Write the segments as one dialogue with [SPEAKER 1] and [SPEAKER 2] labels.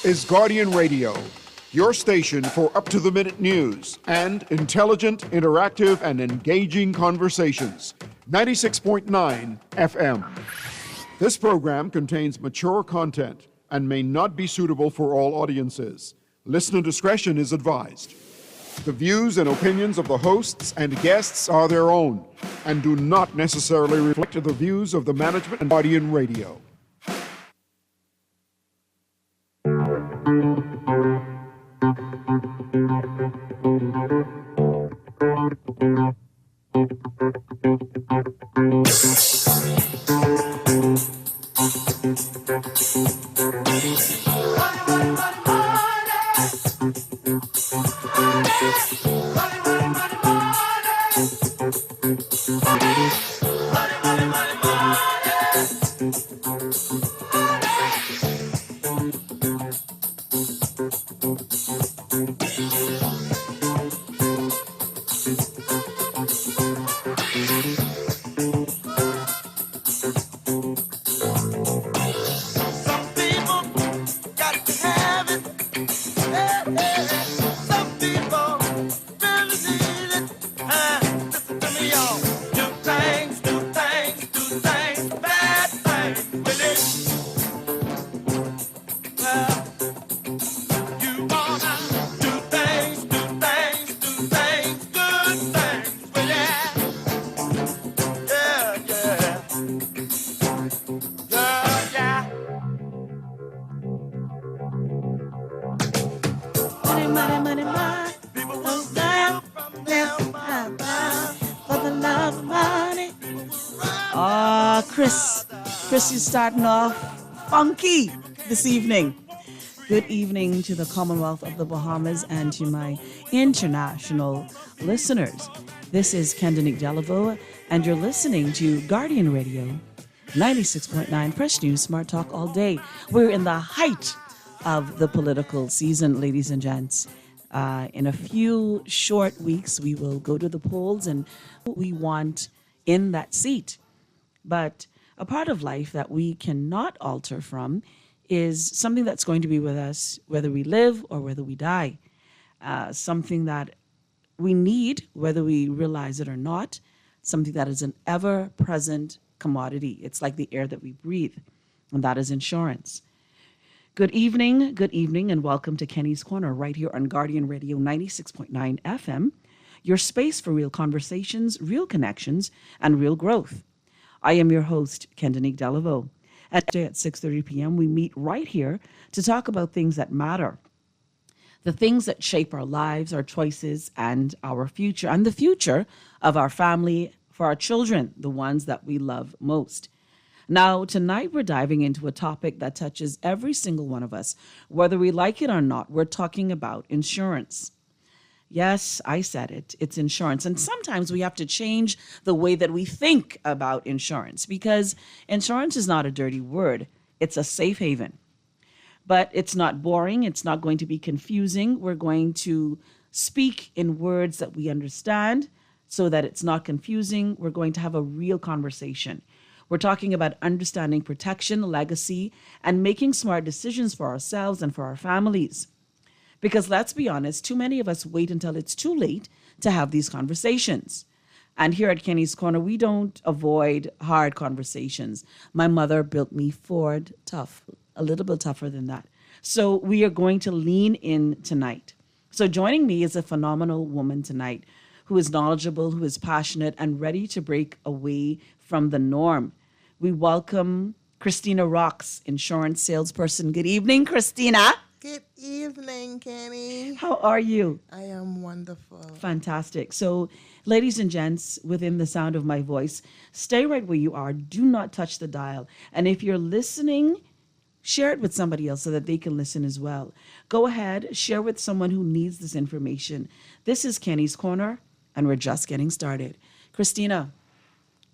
[SPEAKER 1] is Guardian Radio, your station for up-to-the-minute news and intelligent, interactive, and engaging conversations. 96.9 FM. This program contains mature content and may not be suitable for all audiences. Listener discretion is advised. The views and opinions of the hosts and guests are their own and do not necessarily reflect the views of the management and Guardian Radio.
[SPEAKER 2] Chris is starting off funky this evening. Good evening to the Commonwealth of the Bahamas and to my international listeners. This is Kendenique and you're listening to Guardian Radio 96.9 Fresh News Smart Talk all day. We're in the height of the political season, ladies and gents. In a few short weeks, we will go to the polls and we want in that seat. But a part of life that we cannot alter from is something that's going to be with us whether we live or whether we die. Something that we need, whether we realize it or not, something that is an ever-present commodity. It's like the air that we breathe, and that is insurance. Good evening, and welcome to Kenny's Corner right here on Guardian Radio 96.9 FM, your space for real conversations, real connections, and real growth. I am your host, Kendenique Delavo. At 6:30 p.m., we meet right here to talk about things that matter, the things that shape our lives, our choices, and our future, and the future of our family, for our children, the ones that we love most. Now, tonight we're diving into a topic that touches every single one of us, whether we like it or not. We're talking about insurance. Yes, I said it. It's insurance. And sometimes we have to change the way that we think about insurance because insurance is not a dirty word. It's a safe haven. But it's not boring. It's not going to be confusing. We're going to speak in words that we understand so that it's not confusing. We're going to have a real conversation. We're talking about understanding protection, legacy, and making smart decisions for ourselves and for our families. Because let's be honest, too many of us wait until it's too late to have these conversations. And here at Kenny's Corner, we don't avoid hard conversations. My mother built me Ford tough, a little bit tougher than that. So we are going to lean in tonight. So joining me is a phenomenal woman tonight who is knowledgeable, who is passionate, and ready to break away from the norm. We welcome Christina Rocks, insurance salesperson. Good evening, Christina.
[SPEAKER 3] Good evening, Kenny.
[SPEAKER 2] How are you?
[SPEAKER 3] I am wonderful.
[SPEAKER 2] Fantastic. So, ladies and gents, within the sound of my voice, stay right where you are. Do not touch the dial. And if you're listening, share it with somebody else so that they can listen as well. Go ahead, share with someone who needs this information. This is Kenny's Corner, and we're just getting started. Christina,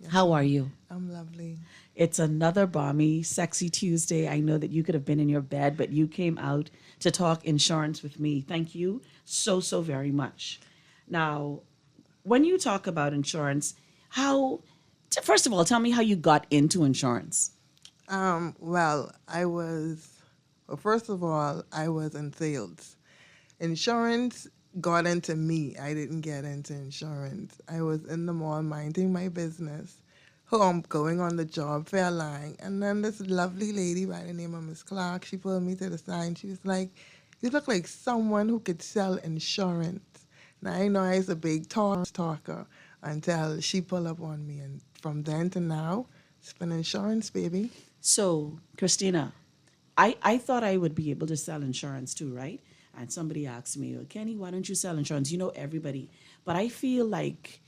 [SPEAKER 2] how are you?
[SPEAKER 3] I'm lovely.
[SPEAKER 2] It's another balmy, sexy Tuesday. I know that you could have been in your bed, but you came out to talk insurance with me. Thank you so very much. Now, when you talk about insurance, first of all, tell me how you got into insurance.
[SPEAKER 3] Well, I was Well, first of all, I was in sales. Insurance got into me. I didn't get into insurance. I was in the mall minding my business. Home, going on the job fair line. And then this lovely lady by the name of Miss Clark, she pulled me to the side and she was like, you look like someone who could sell insurance. Now, I know I was a big talker until she pulled up on me. And from then to now, it's been insurance, baby.
[SPEAKER 2] So, Christina, I thought I would be able to sell insurance too, right? And somebody asked me, "Oh, Kenny, why don't you sell insurance? You know everybody." But I feel like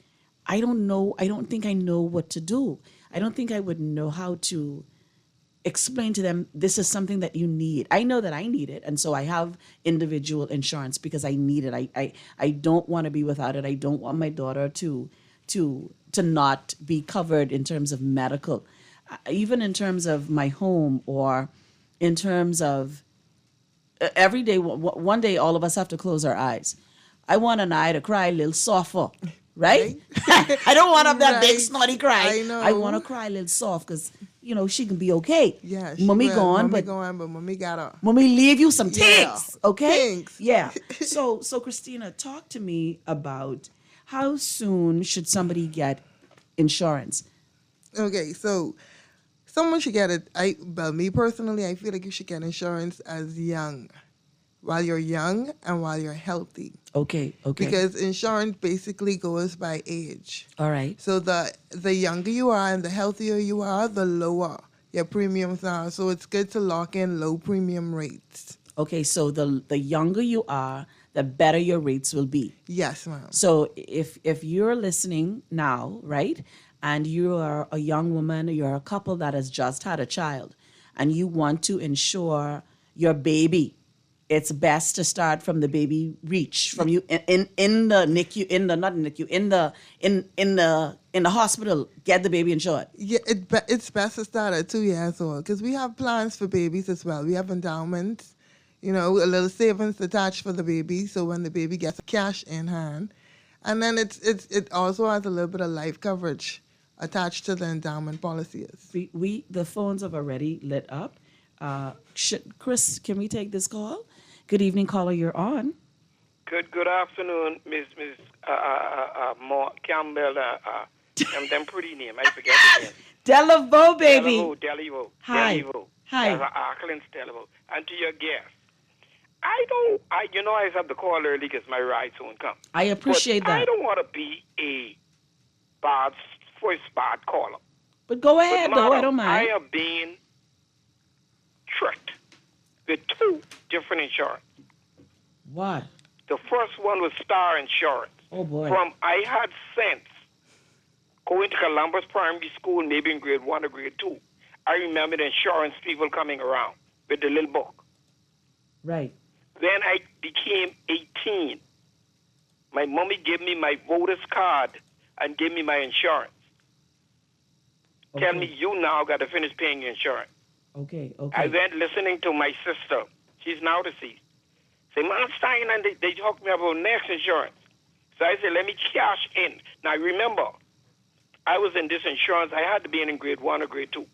[SPEAKER 2] I don't know, I don't think I know what to do. I don't think I would know how to explain to them this is something that you need. I know that I need it, and so I have individual insurance because I need it. I don't want to be without it. I don't want my daughter to not be covered in terms of medical, even in terms of my home or in terms of every day. One day, all of us have to close our eyes. I want an eye to cry a little softer, right? I don't want that big
[SPEAKER 3] Right.
[SPEAKER 2] snotty cry.
[SPEAKER 3] I know.
[SPEAKER 2] I want to cry a little soft because she can be okay.
[SPEAKER 3] Yeah, she
[SPEAKER 2] Mommy
[SPEAKER 3] will.
[SPEAKER 2] gone,
[SPEAKER 3] Mommy
[SPEAKER 2] but
[SPEAKER 3] gone, but mommy got her.
[SPEAKER 2] mommy leave you some
[SPEAKER 3] Yeah,
[SPEAKER 2] things, okay?
[SPEAKER 3] things.
[SPEAKER 2] Yeah. So Christina, talk to me about how soon should somebody get insurance?
[SPEAKER 3] Okay, so someone should get it. Well, me personally, I feel like you should get insurance as young, while you're young and while you're healthy.
[SPEAKER 2] Okay.
[SPEAKER 3] Because insurance basically goes by age.
[SPEAKER 2] All right.
[SPEAKER 3] So the younger you are and the healthier you are, the lower your premiums are. So it's good to lock in low premium rates.
[SPEAKER 2] Okay, so the younger you are, the better your rates will be.
[SPEAKER 3] Yes, ma'am.
[SPEAKER 2] So if you're listening now, right, and you are a young woman, you're a couple that has just had a child, and you want to insure your baby, it's best to start from the baby reach, from you in the NICU, in the hospital. Get the baby insured.
[SPEAKER 3] Yeah, it's best to start at 2 years old because we have plans for babies as well. We have endowments, a little savings attached for the baby, so when the baby gets cash in hand, and then it also has a little bit of life coverage attached to the endowment policies.
[SPEAKER 2] The phones have already lit up. Chris, can we take this call? Good evening, caller. You're on.
[SPEAKER 4] Good afternoon, Miss Campbell. Them pretty name. I forget the name.
[SPEAKER 2] Delavo, baby.
[SPEAKER 4] Delivo.
[SPEAKER 2] Hi.
[SPEAKER 4] Delivo.
[SPEAKER 2] Hi.
[SPEAKER 4] Auckland's Delivo. And to your guest, I have to call early because my rides won't come.
[SPEAKER 2] I appreciate that.
[SPEAKER 4] I don't want to be a bad caller.
[SPEAKER 2] But go ahead, though. I don't mind.
[SPEAKER 4] I have been tricked with two different insurance.
[SPEAKER 2] What?
[SPEAKER 4] The first one was Star Insurance.
[SPEAKER 2] Oh, boy.
[SPEAKER 4] I had sense going to Columbus Primary School, maybe in grade 1 or grade 2. I remember the insurance people coming around with the little book.
[SPEAKER 2] Right.
[SPEAKER 4] Then I became 18. My mommy gave me my voter's card and gave me my insurance.
[SPEAKER 2] Okay.
[SPEAKER 4] Tell me, you now got to finish paying your insurance.
[SPEAKER 2] Okay.
[SPEAKER 4] I went listening to my sister. She's now deceased. Say, Mom Stein, and they talked me about next insurance. So I said, let me cash in. Now, remember, I was in this insurance. I had to be in grade 1 or grade 2.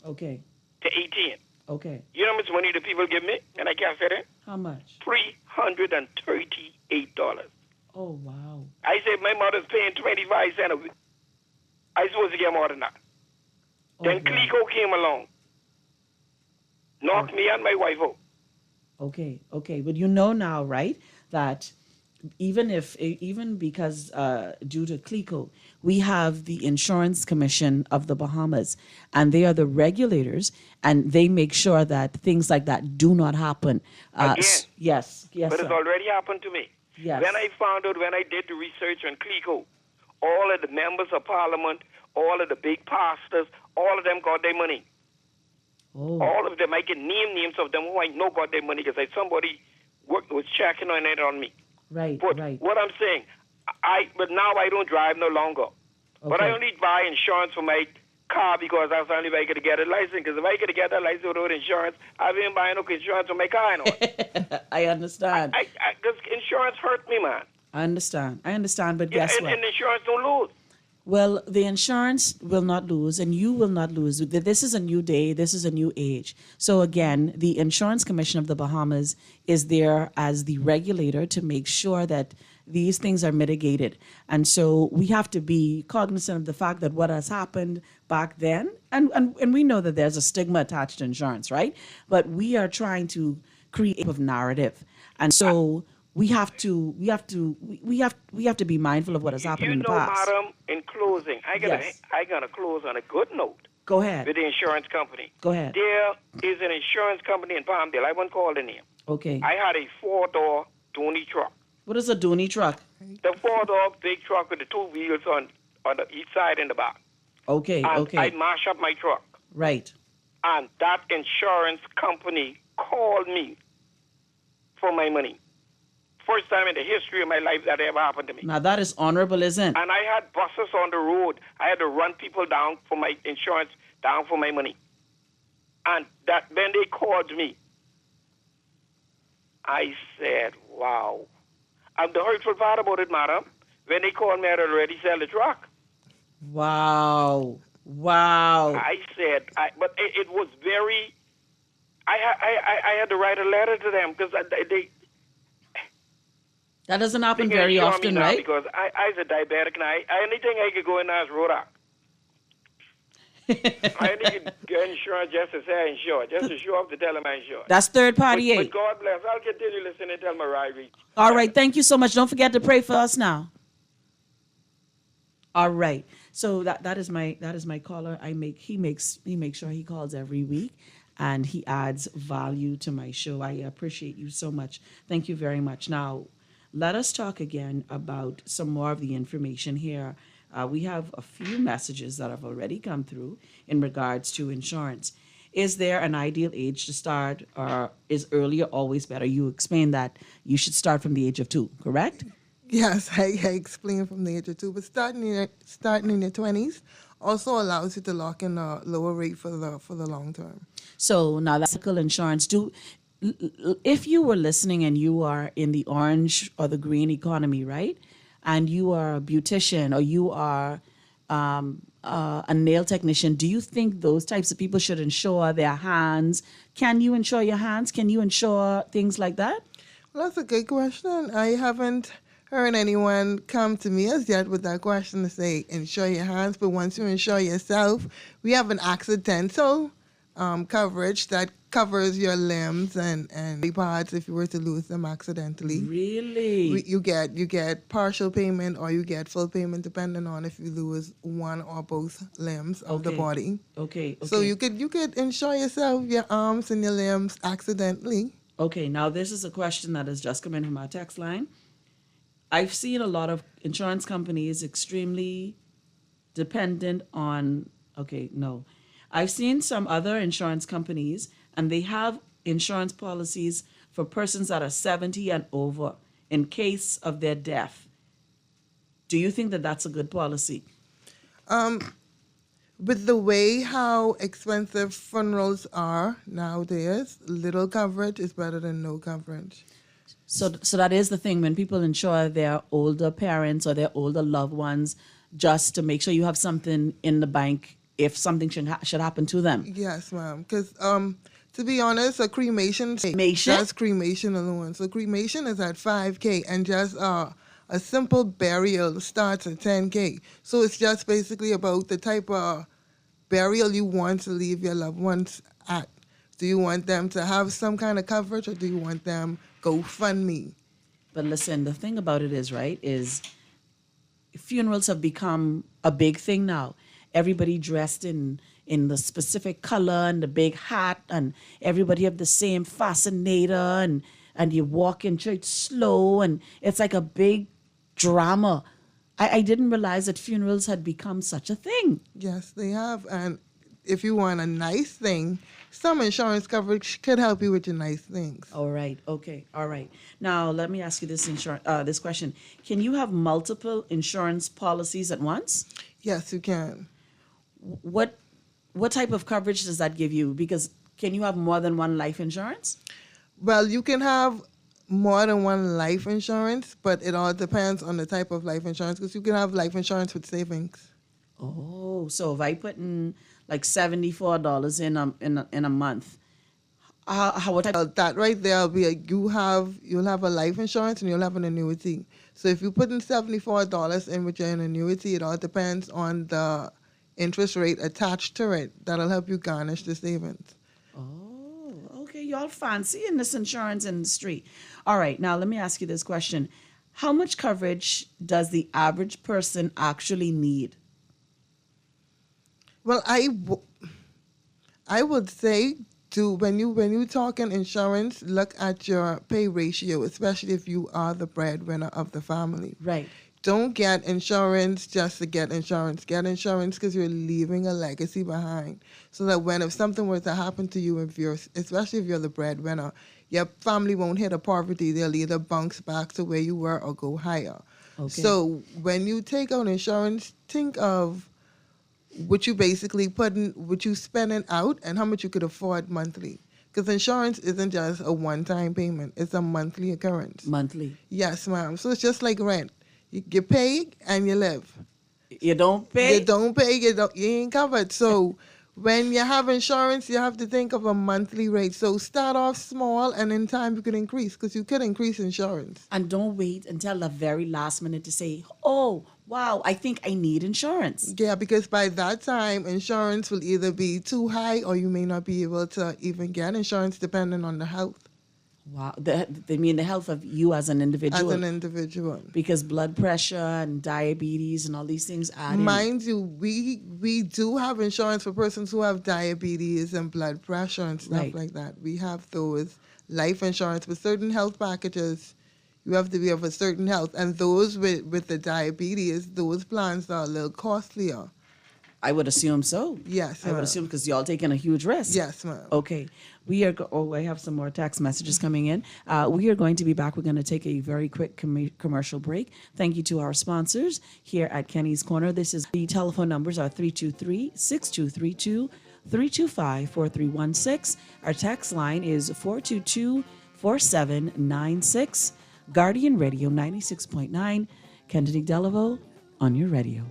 [SPEAKER 2] Okay.
[SPEAKER 4] To 18.
[SPEAKER 2] Okay.
[SPEAKER 4] You know how much money the people give me? And I cashed it in?
[SPEAKER 2] How much?
[SPEAKER 4] $338.
[SPEAKER 2] Oh, wow.
[SPEAKER 4] I said, my mother's paying 25 cents a week. I supposed to get more than that.
[SPEAKER 2] Oh,
[SPEAKER 4] Then
[SPEAKER 2] wow.
[SPEAKER 4] Clico came along. Knocked me and my wife out.
[SPEAKER 2] Okay. But you know now, right, that even because due to CLICO, we have the Insurance Commission of the Bahamas, and they are the regulators, and they make sure that things like that do not happen.
[SPEAKER 4] Again?
[SPEAKER 2] Yes,
[SPEAKER 4] But
[SPEAKER 2] sir.
[SPEAKER 4] it's already happened to me.
[SPEAKER 2] Yes.
[SPEAKER 4] Then I found out when I did the research on CLICO, all of the members of parliament, all of the big pastors, all of them got their money.
[SPEAKER 2] Oh.
[SPEAKER 4] All of them, I can name names of them who I know got their money because somebody was checking on it on me.
[SPEAKER 2] Right.
[SPEAKER 4] But what I'm saying, but now I don't drive no longer. But I
[SPEAKER 2] Okay.
[SPEAKER 4] only buy insurance for my car because that's the only way I could get a license. Because if I could get a license without insurance, I wouldn't buy no insurance for my car anymore.
[SPEAKER 2] I understand.
[SPEAKER 4] Because insurance hurt me, man.
[SPEAKER 2] I understand. But guess what?
[SPEAKER 4] And insurance don't lose.
[SPEAKER 2] Well, the insurance will not lose, and you will not lose. This is a new day. This is a new age. So again, the Insurance Commission of the Bahamas is there as the regulator to make sure that these things are mitigated. And so we have to be cognizant of the fact that what has happened back then, and we know that there's a stigma attached to insurance, right? But we are trying to create a narrative. And so we have to be mindful of what has happened in the past.
[SPEAKER 4] Madam, in closing,
[SPEAKER 2] Yes.
[SPEAKER 4] I gotta close on a good note
[SPEAKER 2] Go ahead.
[SPEAKER 4] with the insurance company.
[SPEAKER 2] Go ahead.
[SPEAKER 4] There is an insurance company in Palmdale. I won't call the name.
[SPEAKER 2] Okay.
[SPEAKER 4] I had a 4-door Tony truck.
[SPEAKER 2] What is a Dooney truck?
[SPEAKER 4] The 4-door big truck with the 2 wheels on the each side and the back.
[SPEAKER 2] Okay,
[SPEAKER 4] And
[SPEAKER 2] okay.
[SPEAKER 4] I mash up my truck.
[SPEAKER 2] Right.
[SPEAKER 4] And that insurance company called me for my money. First time in the history of my life that ever happened to me.
[SPEAKER 2] Now that is honorable, isn't it?
[SPEAKER 4] And I had buses on the road. I had to run people down for my insurance, down for my money. And that when they called me, I said, wow. And the hurtful part about it, madam, when they called me, I had already sell the truck.
[SPEAKER 2] Wow. Wow.
[SPEAKER 4] I said, but it was very, I had to write a letter to them because they
[SPEAKER 2] That doesn't happen
[SPEAKER 4] can
[SPEAKER 2] very
[SPEAKER 4] insure me
[SPEAKER 2] often,
[SPEAKER 4] now
[SPEAKER 2] right?
[SPEAKER 4] Because I was a diabetic and anything I could go in as Rodak. I need to get insurance just to say I insure, just to show up to tell them I insure.
[SPEAKER 2] That's third party
[SPEAKER 4] But
[SPEAKER 2] aid.
[SPEAKER 4] God bless. I'll continue listening till Mariah reach.
[SPEAKER 2] All right. Thank you so much. Don't forget to pray for us now. All right. So that is my caller. He makes sure he calls every week, and he adds value to my show. I appreciate you so much. Thank you very much. Now, let us talk again about some more of the information here. We have a few messages that have already come through in regards to insurance. Is there an ideal age to start, or is earlier always better? You explained that you should start from the age of 2, correct?
[SPEAKER 3] Yes, I explained from the age of 2, but starting in your 20s also allows you to lock in a lower rate for the long term.
[SPEAKER 2] So now that's medical insurance. If you were listening and you are in the orange or the green economy, right? And you are a beautician or you are a nail technician, do you think those types of people should insure their hands? Can you insure your hands? Can you insure things like that?
[SPEAKER 3] Well, that's a good question. I haven't heard anyone come to me as yet with that question to say insure your hands, but once you insure yourself, we have an accidental coverage that covers your limbs and parts if you were to lose them accidentally.
[SPEAKER 2] Really?
[SPEAKER 3] You get partial payment or you get full payment depending on if you lose one or both limbs of the body.
[SPEAKER 2] Okay.
[SPEAKER 3] So you could insure yourself, your arms and your limbs accidentally.
[SPEAKER 2] Okay, now this is a question that has just come in from our text line. I've seen a lot of insurance companies extremely dependent on, I've seen some other insurance companies and they have insurance policies for persons that are 70 and over in case of their death. Do you think that that's a good policy?
[SPEAKER 3] With the way how expensive funerals are nowadays, little coverage is better than no coverage.
[SPEAKER 2] So that is the thing, when people insure their older parents or their older loved ones, just to make sure you have something in the bank if something should happen to them.
[SPEAKER 3] Yes, ma'am. Because to be honest, a cremation? Just cremation alone. So cremation is at $5,000 and just a simple burial starts at $10,000. So it's just basically about the type of burial you want to leave your loved ones at. Do you want them to have some kind of coverage or do you want them GoFundMe?
[SPEAKER 2] But listen, the thing about it is, funerals have become a big thing now. Everybody dressed in the specific color and the big hat, and everybody have the same fascinator, and you walk in church slow, and it's like a big drama. I didn't realize that funerals had become such a thing.
[SPEAKER 3] Yes, they have. And if you want a nice thing, some insurance coverage could help you with your nice things.
[SPEAKER 2] All right. Okay. All right. Now, let me ask you this question. Can you have multiple insurance policies at once?
[SPEAKER 3] Yes, you can.
[SPEAKER 2] What type of coverage does that give you? Because can you have more than one life insurance?
[SPEAKER 3] Well, you can have more than one life insurance, but it all depends on the type of life insurance, because you can have life insurance with savings.
[SPEAKER 2] Oh, so if I put in like $74 in a month, how what type?
[SPEAKER 3] That right there will be you'll have a life insurance and you'll have an annuity. So if you put in $74 in with your annuity, it all depends on the interest rate attached to it. That'll help you garnish the savings.
[SPEAKER 2] Oh, okay. Y'all fancy in this insurance industry. All right. Now let me ask you this question: how much coverage does the average person actually need?
[SPEAKER 3] Well, I would say when you talking insurance, look at your pay ratio, especially if you are the breadwinner of the family.
[SPEAKER 2] Right.
[SPEAKER 3] Don't get insurance just to get insurance. Get insurance because you're leaving a legacy behind. So that if something were to happen to you, especially if you're the breadwinner, your family won't hit a poverty. They'll either bounce back to where you were or go higher.
[SPEAKER 2] Okay.
[SPEAKER 3] So when you take out insurance, think of what you basically what you spending out and how much you could afford monthly. Because insurance isn't just a one-time payment. It's a monthly occurrence.
[SPEAKER 2] Monthly.
[SPEAKER 3] Yes, ma'am. So it's just like rent. You pay and you live.
[SPEAKER 2] You don't pay?
[SPEAKER 3] You don't pay, you ain't covered. So when you have insurance, you have to think of a monthly rate. So start off small and in time you can increase because you could increase insurance.
[SPEAKER 2] And don't wait until the very last minute to say, oh, wow, I think I need insurance.
[SPEAKER 3] Yeah, because by that time, insurance will either be too high or you may not be able to even get insurance depending on the health.
[SPEAKER 2] Wow. They mean the health of you as an individual.
[SPEAKER 3] As an individual.
[SPEAKER 2] Because blood pressure and diabetes and all these things add in.
[SPEAKER 3] Mind you, we do have insurance for persons who have diabetes and blood pressure and stuff like that. We have those life insurance with certain health packages. You have to be of a certain health. And those with the diabetes, those plans are a little costlier.
[SPEAKER 2] I would assume so.
[SPEAKER 3] Yes,
[SPEAKER 2] I would assume because y'all taking a huge risk.
[SPEAKER 3] Yes, ma'am.
[SPEAKER 2] Okay. I have some more text messages coming in. We are going to be back. We're going to take a very quick commercial break. Thank you to our sponsors here at Kenny's Corner. The telephone numbers are 323-6232, 325-4316. Our text line is 422-4796. Guardian Radio 96.9. Kendenique Delaveau on your radio.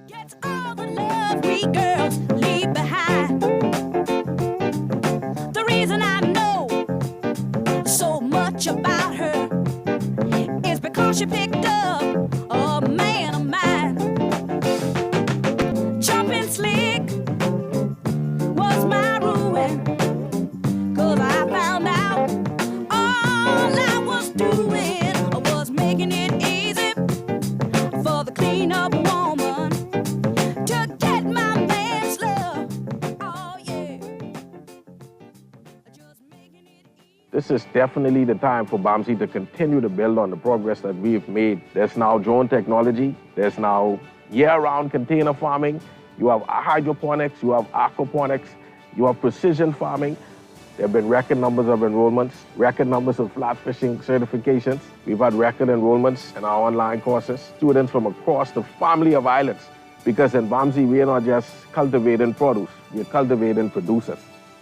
[SPEAKER 5] Gets all the love we girls leave behind. The reason I know so much about her is because she picked up a man of mine. Jumping slick was my ruin, 'cause I found out all I was doing was making it easy for the clean-up woman to get my man's love. Oh, yeah. Just making it easy.
[SPEAKER 6] This is definitely the time for BAMSI to continue to build on the progress that we've made. There's now drone technology. There's now year-round container farming. You have hydroponics. You have aquaponics. You have precision farming. There have been record numbers of enrollments, record numbers of flat fishing certifications. We've had record enrollments in our online courses. Students from across the family of islands. Because in BAMSI, we are not just cultivating produce. We're cultivating producers.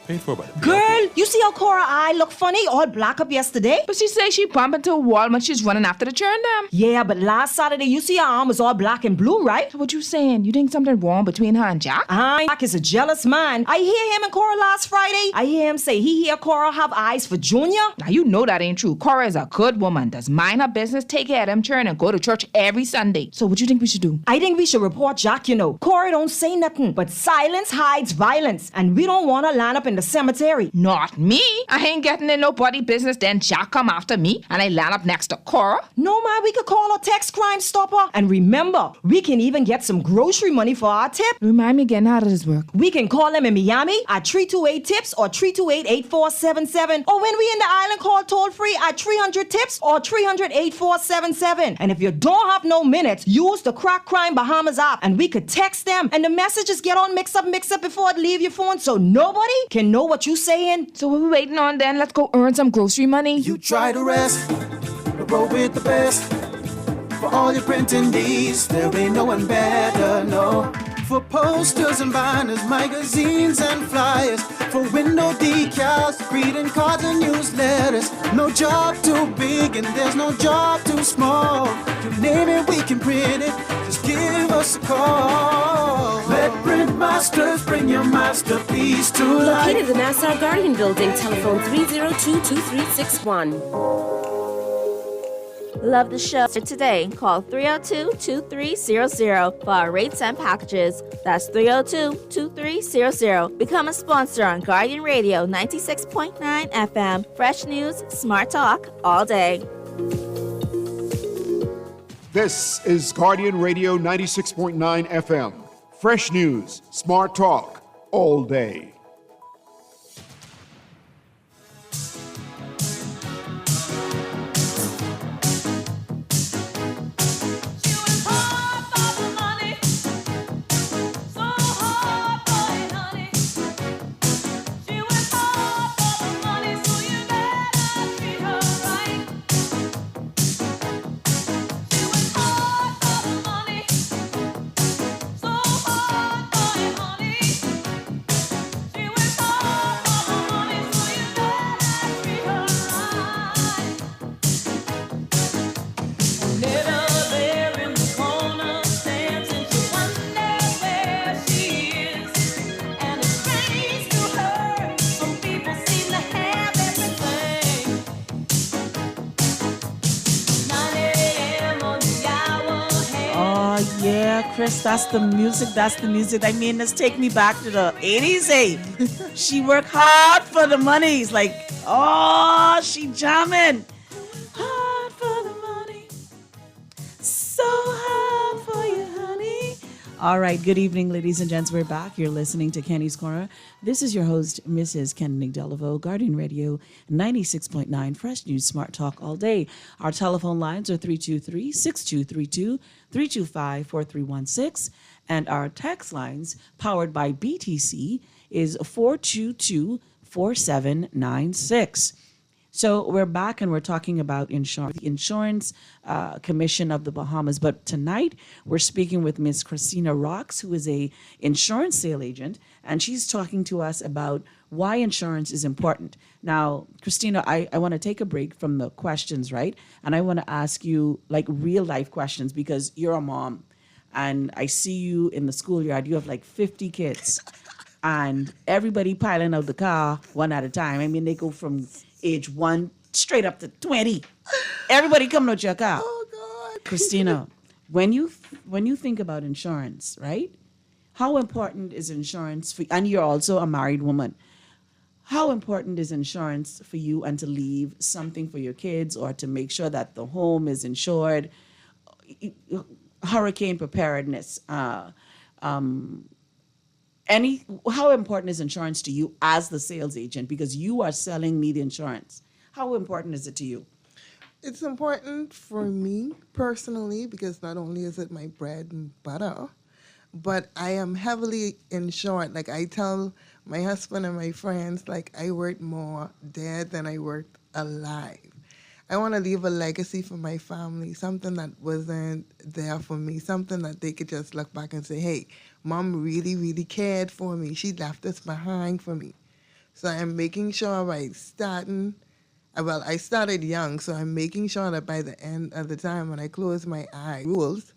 [SPEAKER 7] Paid for by the
[SPEAKER 8] Girl, you see how Cora eye look funny, all black up yesterday?
[SPEAKER 9] But she say she bump into a wall when she's running after the churn dam.
[SPEAKER 8] Yeah, but last Saturday you see her arm was all black and blue, right?
[SPEAKER 9] So what you saying? You think something wrong between her and Jack?
[SPEAKER 8] Jack is a jealous man. I hear him and Cora last Friday. I hear him say he hear Cora have eyes for Junior.
[SPEAKER 9] Now you know that ain't true. Cora is a good woman, does mind her business, take care of them churn, and go to church every Sunday. So what you think we should do?
[SPEAKER 8] I think we should report Jack, you know. Cora don't say nothing, but silence hides violence, and we don't want to line up in the cemetery.
[SPEAKER 9] Not me. I ain't getting in nobody business, then Jack come after me, and I land up next to Cora.
[SPEAKER 8] No, man, we could call a text crime stopper. And remember, we can even get some grocery money for our tip.
[SPEAKER 9] Remind me again, how does this work?
[SPEAKER 8] We can call them in Miami at 328-TIPS or 328-8477. Or when we in the island, call toll-free at 300-TIPS or 300-8477. And if you don't have no minutes, use the Crack Crime Bahamas app and we could text them. And the messages get all mixed up before it leave your phone so nobody can know what you saying.
[SPEAKER 9] So what we waiting on then? Let's go earn some grocery money.
[SPEAKER 10] You try to rest, but roll with the best. For all your printing needs, there ain't no one better, no. For posters and banners, magazines and flyers, for window decals, greeting cards and newsletters. No job too big and there's no job too small. You name it, we can print it. Just give us a call. Let Print Masters bring your masterpiece to life.
[SPEAKER 7] Located in the Nassau Guardian Building, telephone 302-2361.
[SPEAKER 11] Love the show today. Call 302-2300 for our rates and packages. That's 302-2300. Become a sponsor on Guardian Radio 96.9 FM. Fresh news, smart talk, all day.
[SPEAKER 1] This is Guardian Radio 96.9 FM. Fresh news, smart talk, all day.
[SPEAKER 2] Chris, that's the music. I mean, let's take me back to the 80s, eh? She worked hard for the money. It's like, oh, she jamming. Hard for the money. So hard for you, honey. All right, good evening, ladies and gents. We're back. You're listening to Kenny's Corner. This is your host, Mrs. Kendenique Delaveau, Guardian Radio 96.9, Fresh News, Smart Talk all day. Our telephone lines are 323-6232, 325-4316, and our text lines, powered by BTC, is 422-4796. So we're back and we're talking about insurance, the Insurance Commission of the Bahamas. But tonight we're speaking with Miss Christina Rocks, who is a insurance sale agent, and she's talking to us about why insurance is important. Now, Christina, I want to take a break from the questions, right? And I want to ask you like real life questions because you're a mom, and I see you in the schoolyard. You have like 50 kids, and everybody piling out the car one at a time. I mean, they go from age 1 straight up to 20. Everybody coming out your car.
[SPEAKER 3] Oh God.
[SPEAKER 2] Christina, when you think about insurance, right? How important is insurance for, and you're also a married woman. How important is insurance for you and to leave something for your kids or to make sure that the home is insured? Hurricane preparedness, how important is insurance to you as the sales agent? Because you are selling me the insurance. How important is it to you?
[SPEAKER 3] It's important for me personally because not only is it my bread and butter, but I am heavily insured. Like I tell my husband and my friends, like I worked more dead than I worked alive. I want to leave a legacy for my family, something that wasn't there for me, something that they could just look back and say, hey, Mom really, really cared for me. She left this behind for me. So I'm making sure I started young, so I'm making sure that by the end of the time when I close my eyes, rules,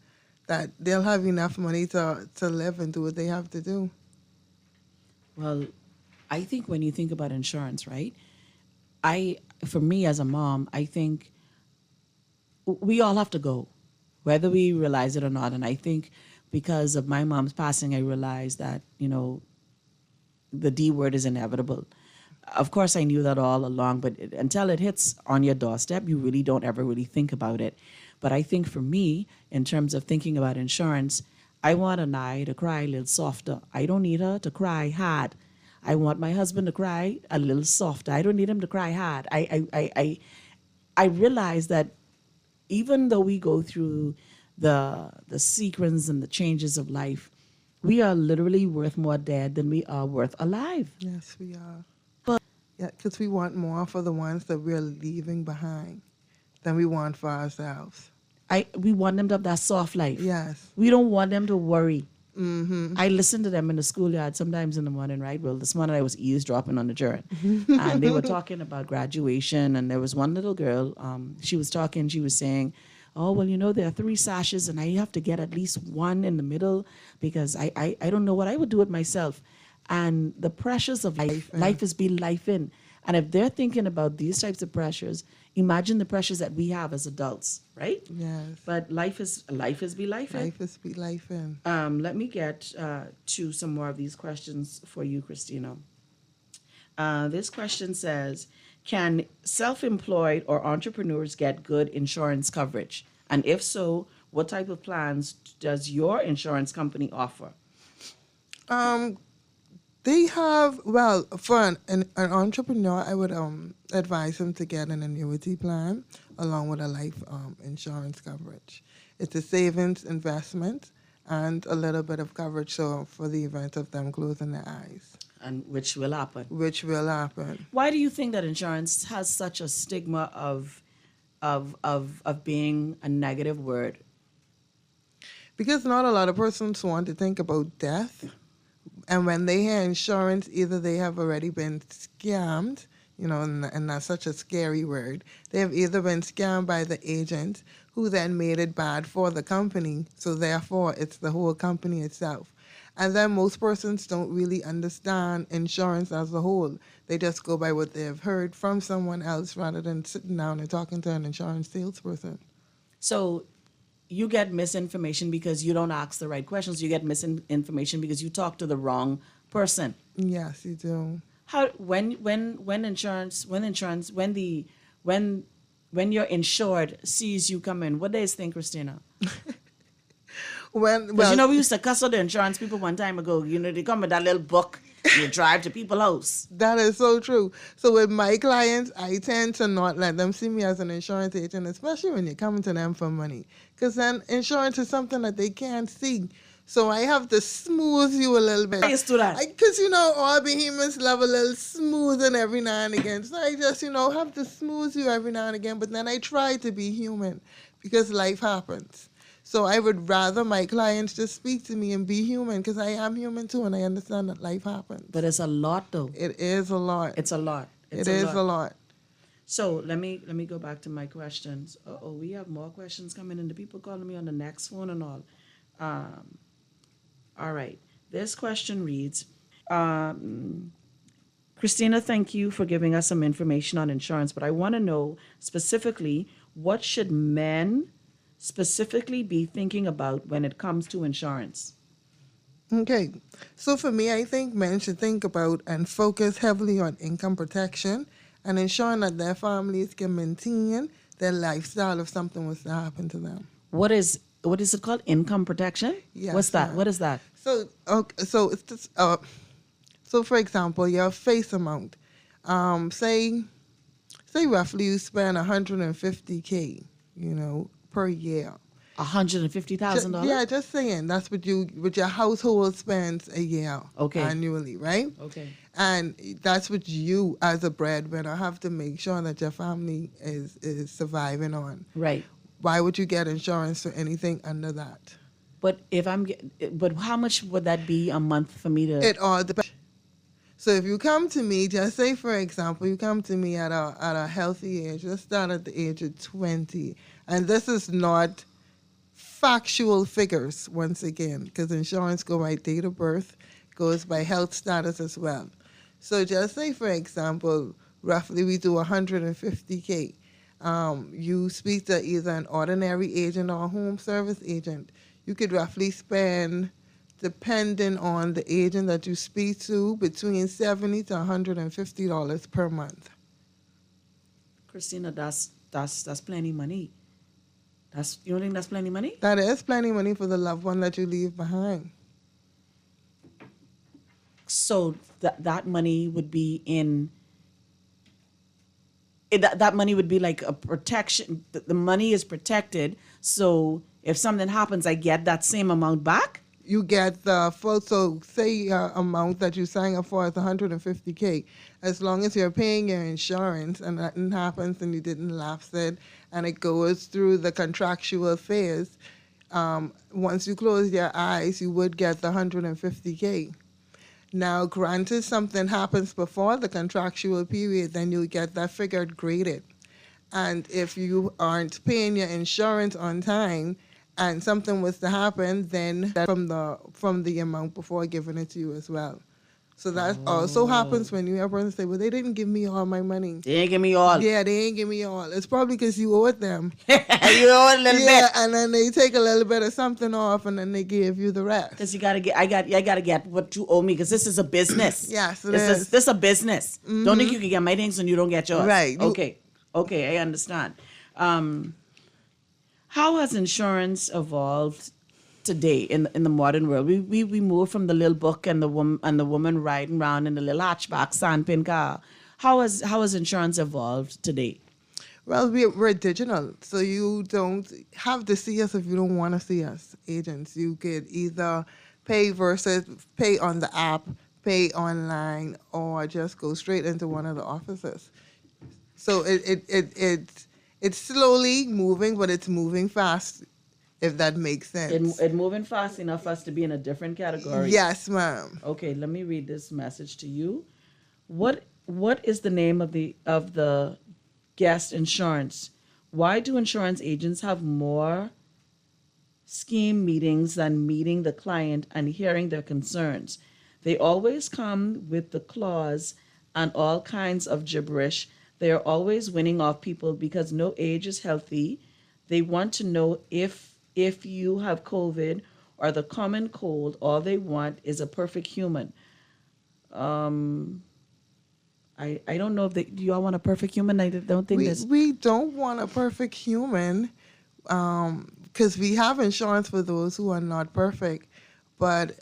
[SPEAKER 3] that they'll have enough money to live and do what they have to do.
[SPEAKER 2] Well, I think when you think about insurance, right? For me as a mom, I think we all have to go, whether we realize it or not. And I think because of my mom's passing, I realized that, the D word is inevitable. Of course, I knew that all along, but until it hits on your doorstep, you really don't ever really think about it. But I think for me, in terms of thinking about insurance, I want Anai to cry a little softer. I don't need her to cry hard. I want my husband to cry a little softer. I don't need him to cry hard. I realize that even though we go through the sequence and the changes of life, we are literally worth more dead than we are worth alive.
[SPEAKER 3] Yes, we are. But because we want more for the ones that we're leaving behind than we want for ourselves.
[SPEAKER 2] We want them to have that soft life.
[SPEAKER 3] Yes.
[SPEAKER 2] We don't want them to worry.
[SPEAKER 3] Mm-hmm.
[SPEAKER 2] I listen to them in the schoolyard sometimes in the morning, right? Well, this morning I was eavesdropping on the children, and they were talking about graduation, and there was one little girl, she was saying, oh, well, there are 3 sashes, and I have to get at least one in the middle because I don't know what I would do with myself. And the pressures of life is being life in. And if they're thinking about these types of pressures, imagine the pressures that we have as adults, right?
[SPEAKER 3] Yes.
[SPEAKER 2] But life is be life in.
[SPEAKER 3] Life is be life in.
[SPEAKER 2] Let me get to some more of these questions for you, Christina. This question says, can self-employed or entrepreneurs get good insurance coverage? And if so, what type of plans does your insurance company offer?
[SPEAKER 3] They have, well, for an entrepreneur, I would advise them to get an annuity plan along with a life insurance coverage. It's a savings investment and a little bit of coverage so for the event of them closing their eyes.
[SPEAKER 2] And which will happen.
[SPEAKER 3] Which will happen.
[SPEAKER 2] Why do you think that insurance has such a stigma of being a negative word?
[SPEAKER 3] Because not a lot of persons want to think about death. And when they hear insurance, either they have already been scammed, and that's such a scary word. They have either been scammed by the agent who then made it bad for the company. So therefore, it's the whole company itself. And then most persons don't really understand insurance as a whole. They just go by what they have heard from someone else rather than sitting down and talking to an insurance salesperson.
[SPEAKER 2] So you get misinformation because you don't ask the right questions. You get misinformation because you talk to the wrong person.
[SPEAKER 3] Yes, you do.
[SPEAKER 2] How when your insured sees you come in, what do they think, Christina? Because we used to cuss out the insurance people one time ago. They come with that little book. You drive to people's house.
[SPEAKER 3] That is so true. So with my clients, I tend to not let them see me as an insurance agent, especially when you're coming to them for money. Because then insurance is something that they can't see. So I have to smooth you a little bit.
[SPEAKER 2] I used to that.
[SPEAKER 3] Because, all behemoths love a little smoothing every now and again. So I just, have to smooth you every now and again. But then I try to be human because life happens. So I would rather my clients just speak to me and be human because I am human too and I understand that life happens.
[SPEAKER 2] But it's a lot though.
[SPEAKER 3] It is a lot.
[SPEAKER 2] It's a lot.
[SPEAKER 3] It is a lot.
[SPEAKER 2] So let me go back to my questions. We have more questions coming in. The people calling me on the next phone and all. All right. This question reads, Christina, thank you for giving us some information on insurance, but I want to know specifically what should men specifically be thinking about when it comes to insurance?
[SPEAKER 3] Okay. So for me, I think men should think about and focus heavily on income protection and ensuring that their families can maintain their lifestyle if something was to happen to them.
[SPEAKER 2] What is it called? Income protection?
[SPEAKER 3] Yes.
[SPEAKER 2] What's that? What is that?
[SPEAKER 3] So it's just, so for example, your face amount. Say roughly you spend $150K, per year.
[SPEAKER 2] $150,000?
[SPEAKER 3] Yeah, just saying. That's what your household spends a year annually, right?
[SPEAKER 2] Okay.
[SPEAKER 3] And that's what you, as a breadwinner, have to make sure that your family is surviving on.
[SPEAKER 2] Right.
[SPEAKER 3] Why would you get insurance for anything under that?
[SPEAKER 2] But how much would that be a month for me to?
[SPEAKER 3] It all depends. So if you come to me, just say for example, you come to me at a healthy age, let's start at the age of 20, and this is not factual figures once again, because insurance goes by date of birth, goes by health status as well. So just say for example, roughly we do $150K. You speak to either an ordinary agent or a home service agent. You could roughly spend, depending on the agent that you speak to, between $70 to $150 per month.
[SPEAKER 2] Christina, that's plenty money. You don't think that's plenty money?
[SPEAKER 3] That is plenty money for the loved one that you leave behind.
[SPEAKER 2] So that money would be that money would be like a protection. The money is protected. So if something happens, I get that same amount back?
[SPEAKER 3] You get the full, so say your amount that you sign up for is $150K. As long as you're paying your insurance and nothing happens and you didn't lapse it and it goes through the contractual phase, once you close your eyes, you would get the 150K. Now, granted, something happens before the contractual period, then you'll get that figure graded. And if you aren't paying your insurance on time and something was to happen, then that's from the amount before giving it to you as well. So that also happens when you have person say, well, they didn't give me all my money.
[SPEAKER 2] They ain't give me all.
[SPEAKER 3] Yeah, they ain't give me all. It's probably because you owed them.
[SPEAKER 2] You owe a little
[SPEAKER 3] Yeah,
[SPEAKER 2] bit.
[SPEAKER 3] and then they take a little bit of something off, and then they give you the rest.
[SPEAKER 2] Because I gotta get what you owe me. Because this is a business.
[SPEAKER 3] Yes, it
[SPEAKER 2] this
[SPEAKER 3] is.
[SPEAKER 2] This a business. Don't think you can get my things and you don't get yours.
[SPEAKER 3] Right.
[SPEAKER 2] Okay, I understand. How has insurance evolved today in the modern world? We moved from the little book and the woman riding around in the little hatchback sandpin car. How has insurance evolved today?
[SPEAKER 3] Well, we're digital, so you don't have to see us if you don't want to see us, agents. You could either pay on the app, pay online, or just go straight into one of the offices. So it's slowly moving, but it's moving fast, if that makes sense.
[SPEAKER 2] It's moving fast enough for us to be in a different category.
[SPEAKER 3] Yes, ma'am.
[SPEAKER 2] Okay, let me read this message to you. What is the name of the guest insurance? Why do insurance agents have more scheme meetings than meeting the client and hearing their concerns? They always come with the clause and all kinds of gibberish. They are always winning off people because no age is healthy. They want to know if you have COVID or the common cold. All they want is a perfect human. I don't know if do y'all want a perfect human? I don't think
[SPEAKER 3] we don't want a perfect human, because we have insurance for those who are not perfect. But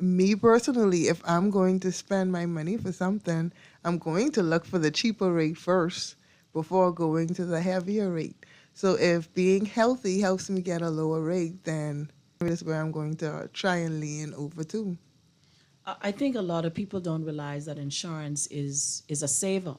[SPEAKER 3] me personally, if I'm going to spend my money for something, I'm going to look for the cheaper rate first before going to the heavier rate. So if being healthy helps me get a lower rate, then that's where I'm going to try and lean over to.
[SPEAKER 2] I think a lot of people don't realize that insurance is a saver.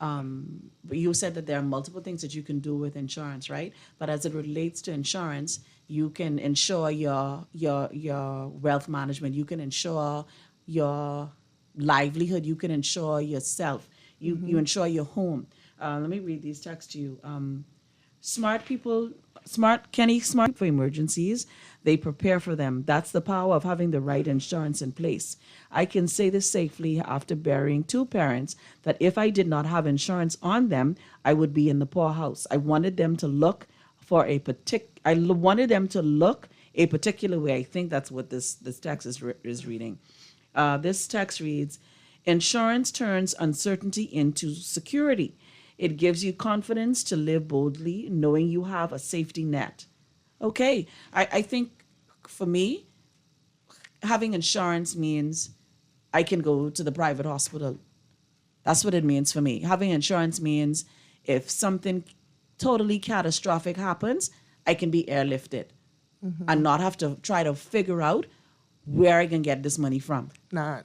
[SPEAKER 2] But you said that there are multiple things that you can do with insurance, right? But as it relates to insurance, you can insure your wealth management. You can insure your livelihood. You can insure yourself. You insure your home. Let me read these texts to you. Smart people for emergencies. They prepare for them. That's the power of having the right insurance in place. I can say this safely after burying 2 parents that if I did not have insurance on them, I would be in the poorhouse. I wanted them to look a particular way. I think that's what this text is reading. This text reads, insurance turns uncertainty into security. It gives you confidence to live boldly, knowing you have a safety net. Okay, I think for me, having insurance means I can go to the private hospital. That's what it means for me. Having insurance means if something totally catastrophic happens, I can be airlifted and not have to try to figure out where I can get this money from.
[SPEAKER 3] Nah,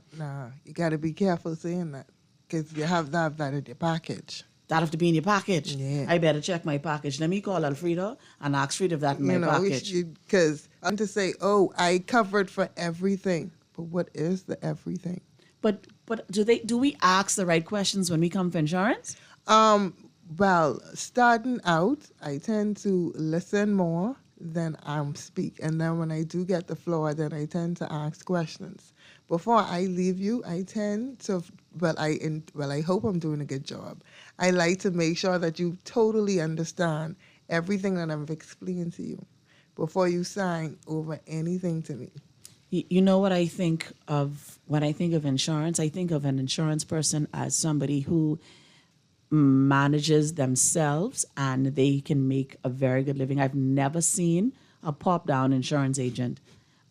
[SPEAKER 3] you got to be careful saying that because you have to have that in your package.
[SPEAKER 2] That have to be in your package.
[SPEAKER 3] Yeah.
[SPEAKER 2] I better check my package. Let me call Alfreda and ask Frida if that's in my package.
[SPEAKER 3] Because I'm to say, I covered for everything. But what is the everything?
[SPEAKER 2] But do we ask the right questions when we come for insurance?
[SPEAKER 3] Well, starting out, I tend to listen more than speak. And then when I do get the floor, then I tend to ask questions. Before I leave you, I tend to, I hope I'm doing a good job. I like to make sure that you totally understand everything that I've explained to you before you sign over anything to me.
[SPEAKER 2] You know what I think of when I think of insurance? I think of an insurance person as somebody who manages themselves and they can make a very good living. I've never seen a pop-down insurance agent.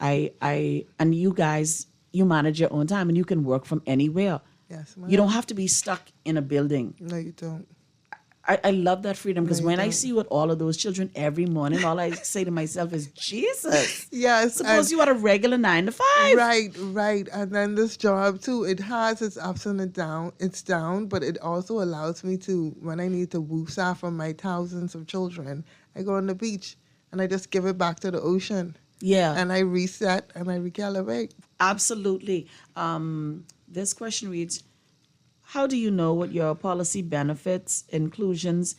[SPEAKER 2] And you guys, you manage your own time and you can work from anywhere.
[SPEAKER 3] Yes, ma'am.
[SPEAKER 2] You don't have to be stuck in a building.
[SPEAKER 3] No, you don't.
[SPEAKER 2] I love that freedom because when I
[SPEAKER 3] don't.
[SPEAKER 2] see what all of those children every morning, all I say to myself is, Jesus.
[SPEAKER 3] Yes.
[SPEAKER 2] Suppose you had a regular 9 to 5.
[SPEAKER 3] Right. And then this job too, it has its ups and its down, but it also allows me to, when I need to woosah from my thousands of children, I go on the beach and I just give it back to the ocean.
[SPEAKER 2] Yeah.
[SPEAKER 3] And I reset and I recalibrate.
[SPEAKER 2] Absolutely. This question reads, how do you know what your policy benefits, inclusions,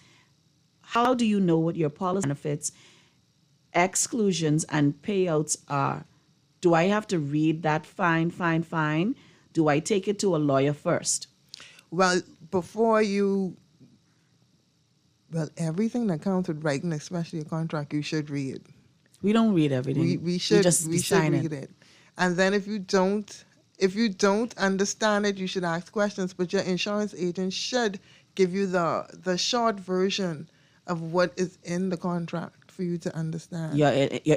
[SPEAKER 2] how do you know what your policy benefits, exclusions, and payouts are? Do I have to read that fine? Do I take it to a lawyer first?
[SPEAKER 3] Well, everything that comes with writing, especially a contract, you should read.
[SPEAKER 2] We don't read everything.
[SPEAKER 3] We should
[SPEAKER 2] sign
[SPEAKER 3] read it. And then if you don't understand it, you should ask questions. But your insurance agent should give you the short version of what is in the contract for you to understand.
[SPEAKER 2] Your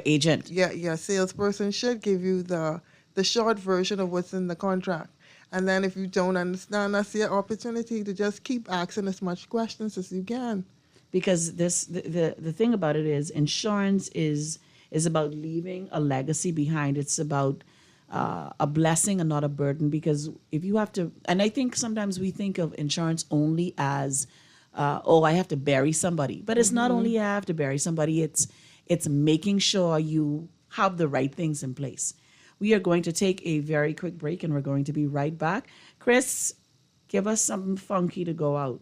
[SPEAKER 2] agent.
[SPEAKER 3] Your salesperson should give you the short version of what's in the contract. And then if you don't understand, that's your opportunity to just keep asking as much questions as you can.
[SPEAKER 2] Because the thing about it is, insurance is about leaving a legacy behind. It's about a blessing and not a burden. Because if you have to, and I think sometimes we think of insurance only as, I have to bury somebody. But it's not only I have to bury somebody, it's making sure you have the right things in place. We are going to take a very quick break and we're going to be right back. Chris, give us something funky to go out.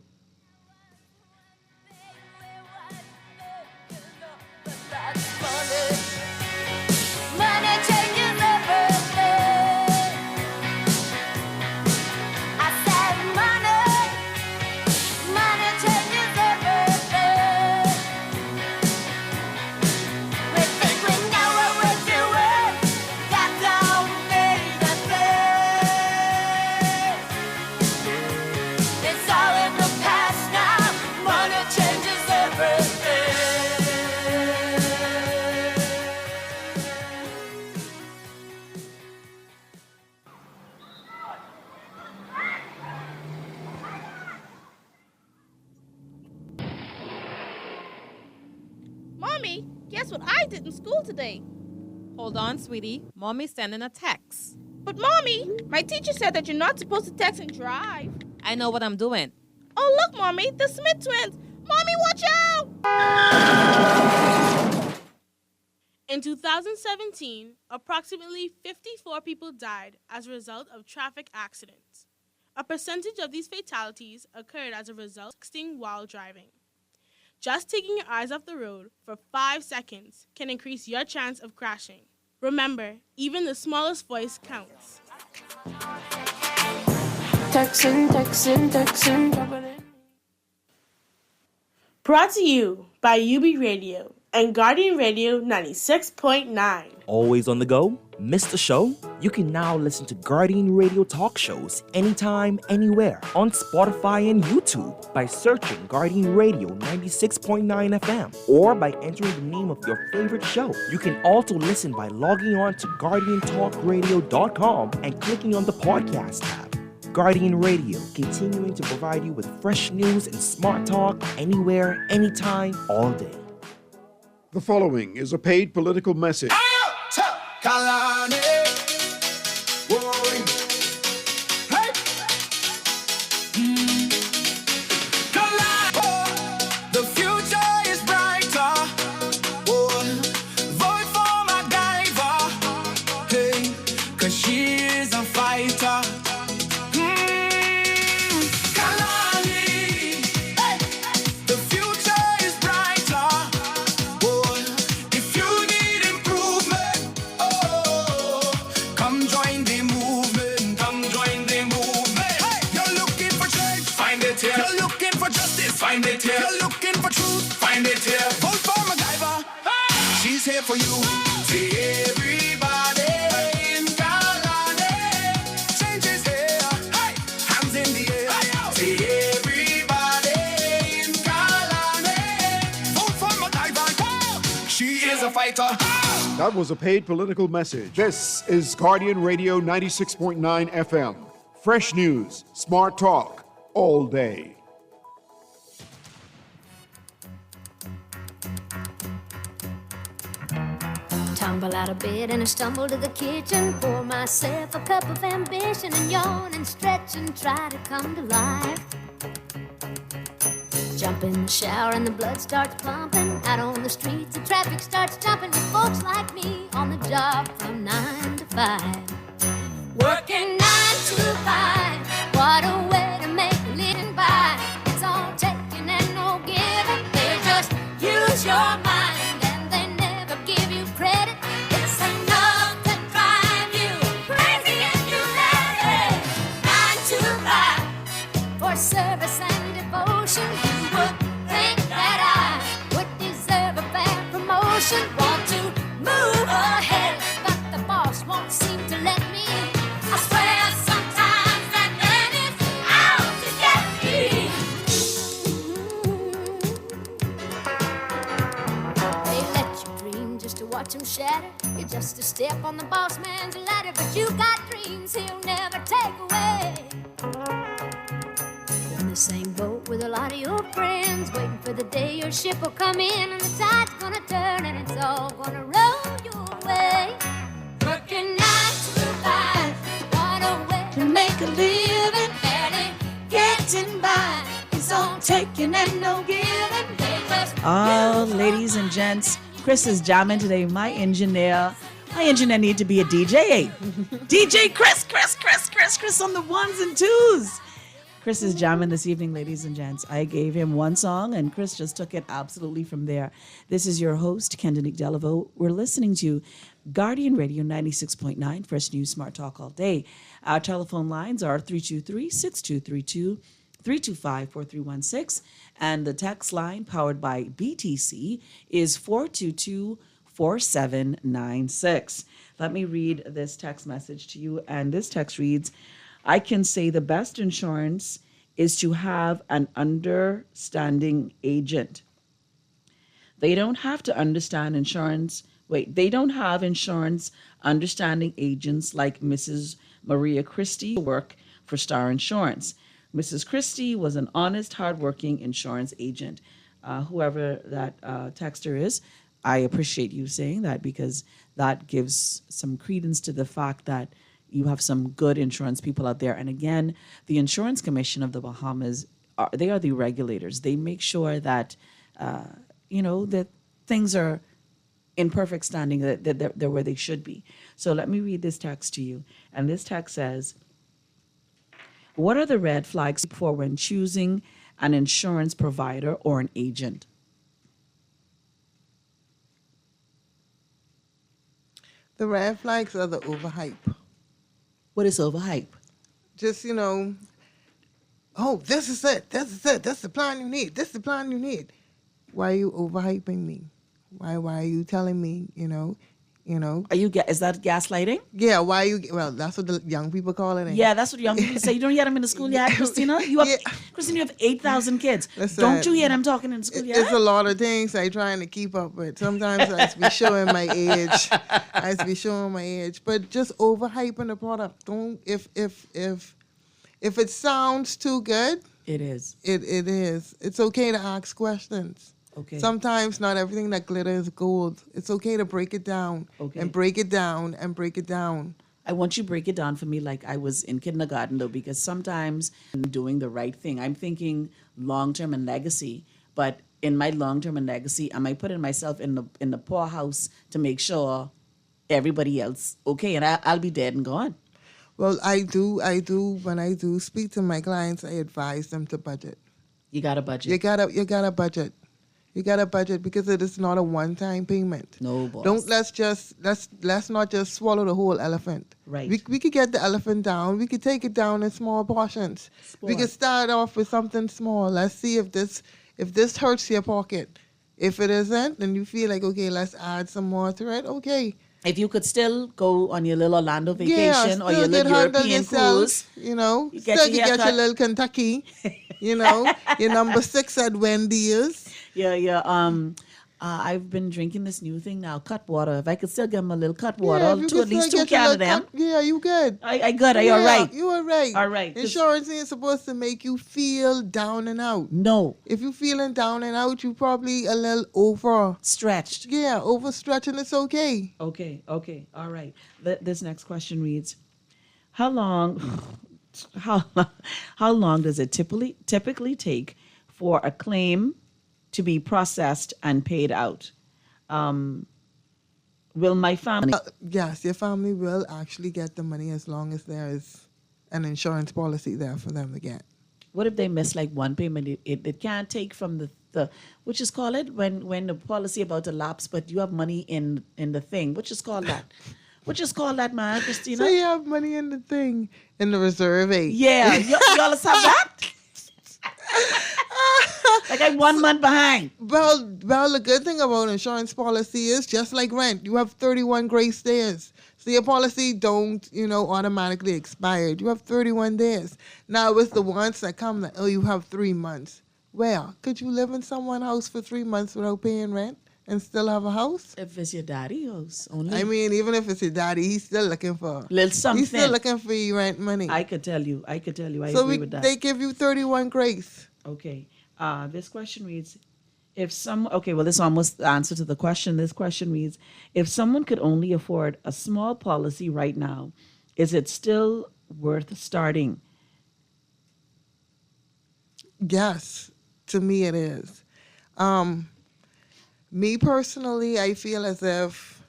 [SPEAKER 12] Mommy, guess what I did in school today?
[SPEAKER 13] Hold on, sweetie. Mommy's sending a text.
[SPEAKER 12] But Mommy, my teacher said that you're not supposed to text and drive.
[SPEAKER 13] I know what I'm doing.
[SPEAKER 12] Oh, look, Mommy, the Smith twins. Mommy, watch out! In 2017, approximately 54 people died as a result of traffic accidents. A percentage of these fatalities occurred as a result of texting while driving. Just taking your eyes off the road for 5 seconds can increase your chance of crashing. Remember, even the smallest voice counts.
[SPEAKER 14] Texting. Brought to you by UB Radio and Guardian Radio 96.9.
[SPEAKER 15] Always on the go? Missed a show? You can now listen to Guardian Radio talk shows anytime, anywhere on Spotify and YouTube by searching Guardian Radio 96.9 FM or by entering the name of your favorite show. You can also listen by logging on to GuardianTalkRadio.com and clicking on the podcast tab. Guardian Radio, continuing to provide you with fresh news and smart talk anywhere, anytime, all day.
[SPEAKER 1] The following is a paid political message.
[SPEAKER 10] Kalani, whoa, hey, Kalani, the future is brighter. Oh, vote for MacGyver, hey, 'cause she is a fighter. Kalani, hey, the future is brighter. Oh, if you need improvement. Come join the movement. Hey, you're looking for change, find it here. You're looking for justice, find it here. You're looking for truth, find it here. Vote for MacGyver, she's here for you. See everybody in Kalani, change is here. Hey, hands in the air. See everybody in Kalani, vote for MacGyver. She is a fighter.
[SPEAKER 1] That was a paid political message. This is Guardian Radio 96.9 FM. Fresh news, smart talk, all day.
[SPEAKER 16] Tumble out of bed and I stumble to the kitchen. Pour myself a cup of ambition and yawn and stretch and try to come to life. Jump in the shower and the blood starts pumping. Out on the streets, the traffic starts jumping with folks like me on the job from 9 to 5. Working 9 to 5. What a way to make a living by. It's all taking and no giving. They just use your mind and they never give you credit. It's enough to drive you crazy if you let it. 9 to 5 for service and devotion. You would think that I would deserve a fair promotion. Want to move ahead, but the boss won't seem to let me. I swear sometimes that man is out to get me. They let you dream just to watch him shatter. You're just a step on the boss man's ladder, but you got dreams he'll never take away. In the same boat with a lot of your friends, waiting for the day your ship will come in and the tide's gonna turn and it's all gonna roll your way. Working 9 to 5, what a way to make a living, barely getting by. It's all taking and no giving. They just
[SPEAKER 2] Oh, ladies and gents, Chris is jamming today. My engineer need to be a DJ. DJ Chris on the ones and twos. Chris is jamming this evening, ladies and gents. I gave him one song, and Chris just took it absolutely from there. This is your host, Kendenique Delaveau. We're listening to Guardian Radio 96.9, Fresh News, Smart Talk all day. Our telephone lines are 323-6232, 325-4316, and the text line, powered by BTC, is 422-4796. Let me read this text message to you, and this text reads, I can say the best insurance is to have an understanding agent. They don't have to understand insurance. They don't have insurance understanding agents like Mrs. Maria Christie who work for Star Insurance. Mrs. Christie was an honest, hardworking insurance agent. Whoever that texter is, I appreciate you saying that because that gives some credence to the fact that you have some good insurance people out there. And again, the Insurance Commission of the Bahamas, they are the regulators. They make sure that, that things are in perfect standing, that they're where they should be. So let me read this text to you. And this text says, what are the red flags for when choosing an insurance provider or an agent?
[SPEAKER 3] The red flags are the overhype.
[SPEAKER 2] What is overhype?
[SPEAKER 3] Just, oh, this is it. That's the plan you need. This is the plan you need. Why are you overhyping me? Why are you telling me,
[SPEAKER 2] Is that gaslighting?
[SPEAKER 3] Yeah, why are you, that's what the young people call it.
[SPEAKER 2] Yeah, that's what young people say. You don't hear them in the school yet, Christina? Christina, you have 8,000 kids.
[SPEAKER 3] Listen,
[SPEAKER 2] don't you hear them talking in the school yet?
[SPEAKER 3] It's a lot of things I'm trying to keep up with. Sometimes I be showing my age. But just overhyping the product. Don't, if it sounds too good.
[SPEAKER 2] It is.
[SPEAKER 3] It is. It's okay to ask questions.
[SPEAKER 2] Okay.
[SPEAKER 3] Sometimes not everything that glitters is gold. It's okay to break it down.
[SPEAKER 2] Okay.
[SPEAKER 3] And break it down and break it down.
[SPEAKER 2] I want you to break it down for me like I was in kindergarten, though, because sometimes I'm doing the right thing. I'm thinking long-term and legacy, but in my long-term and legacy, am I putting myself in the poorhouse to make sure everybody else okay, and I'll be dead and gone?
[SPEAKER 3] Well, I do. When I do speak to my clients, I advise them to budget.
[SPEAKER 2] You got a budget.
[SPEAKER 3] You got a budget. You got a budget because it is not a one-time payment.
[SPEAKER 2] No, boss.
[SPEAKER 3] Let's not just swallow the whole elephant.
[SPEAKER 2] Right.
[SPEAKER 3] We could get the elephant down. We could take it down in small portions. We could start off with something small. Let's see if this hurts your pocket. If it isn't, then you feel like, okay, let's add some more to it. Okay.
[SPEAKER 2] If you could still go on your little Orlando vacation or your little European cruise,
[SPEAKER 3] you get your little Kentucky, your number 6 at Wendy's.
[SPEAKER 2] Yeah. I've been drinking this new thing now, cut water. If I could still get them a little cut water, at least 2 cans of them.
[SPEAKER 3] Yeah, you good.
[SPEAKER 2] I good. Are you all right?
[SPEAKER 3] You all right.
[SPEAKER 2] All right.
[SPEAKER 3] Insurance ain't supposed to make you feel down and out.
[SPEAKER 2] No.
[SPEAKER 3] If you're feeling down and out, you probably a little overstretched. Yeah, overstretched, and it's okay.
[SPEAKER 2] Okay. All right. This next question reads, how long does it typically take for a claim to be processed and paid out. Will my family?
[SPEAKER 3] Yes, your family will actually get the money as long as there is an insurance policy there for them to get.
[SPEAKER 2] What if they miss like one payment? It can't take from the which is called it when the policy about to lapse, but you have money in the thing. Which is called that? Which is called that, man, Christina?
[SPEAKER 3] So you have money in the thing, in the reserve aid.
[SPEAKER 2] Yeah, y'all have that? Like I'm 1 month behind.
[SPEAKER 3] Well, the good thing about insurance policy is just like rent. You have 31 grace days. So your policy don't, automatically expire. You have 31 days. Now with the ones that come that, you have 3 months. Well, could you live in someone's house for 3 months without paying rent and still have a house?
[SPEAKER 2] If it's your daddy's house only.
[SPEAKER 3] I mean, even if it's your daddy, he's still looking for
[SPEAKER 2] little something.
[SPEAKER 3] He's still looking for your rent money.
[SPEAKER 2] I could tell you. I
[SPEAKER 3] so
[SPEAKER 2] agree with that.
[SPEAKER 3] They give you 31 grace.
[SPEAKER 2] Okay. This question reads, this almost the answer to the question. This question reads, if someone could only afford a small policy right now, is it still worth starting?
[SPEAKER 3] Yes, to me it is. Me personally, I feel as if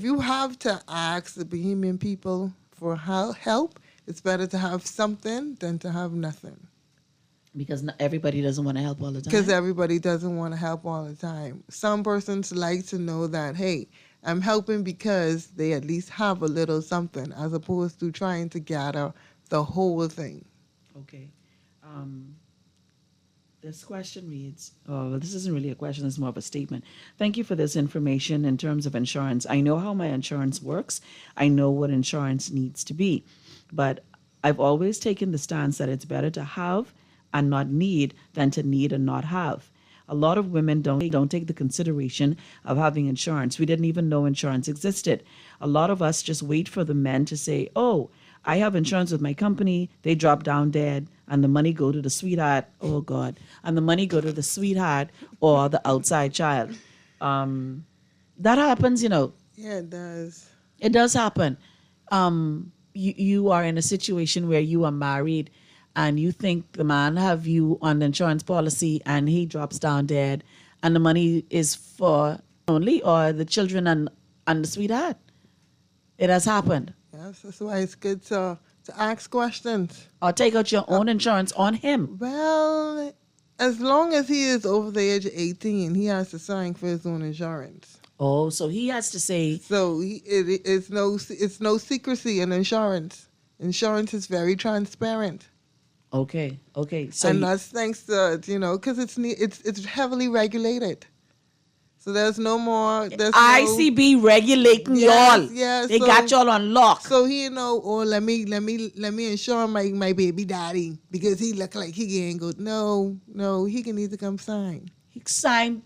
[SPEAKER 3] you have to ask the Bahamian people for help, it's better to have something than to have nothing.
[SPEAKER 2] Because not everybody doesn't want to help all the time.
[SPEAKER 3] Because everybody doesn't want to help all the time. Some persons like to know that, hey, I'm helping because they at least have a little something, as opposed to trying to gather the whole thing.
[SPEAKER 2] Okay. This question reads, this isn't really a question, it's more of a statement. Thank you for this information in terms of insurance. I know how my insurance works. I know what insurance needs to be. But I've always taken the stance that it's better to have and not need than to need and not have. A lot of women don't take the consideration of having insurance. We didn't even know insurance existed. A lot of us just wait for the men to say, oh, I have insurance with my company. They drop down dead and the money go to the sweetheart. Oh, God. And the money go to the sweetheart or the outside child. That happens,
[SPEAKER 3] Yeah, it does.
[SPEAKER 2] It does happen. You are in a situation where you are married and you think the man have you on the insurance policy and he drops down dead and the money is for only or the children and the sweetheart. It has happened.
[SPEAKER 3] Yes, that's why it's good to ask questions.
[SPEAKER 2] Or take out your own insurance on him.
[SPEAKER 3] Well, as long as he is over the age of 18, he has to sign for his own insurance.
[SPEAKER 2] Oh, so he has to say.
[SPEAKER 3] So it's no secrecy in insurance. Insurance is very transparent.
[SPEAKER 2] Okay. So
[SPEAKER 3] and that's thanks to because it's heavily regulated. So there's no more.
[SPEAKER 2] ICB regulating y'all.
[SPEAKER 3] Yes,
[SPEAKER 2] they got y'all on lock.
[SPEAKER 3] So let me insure my baby daddy because he look like he ain't good. No, he can need to come sign.
[SPEAKER 2] He sign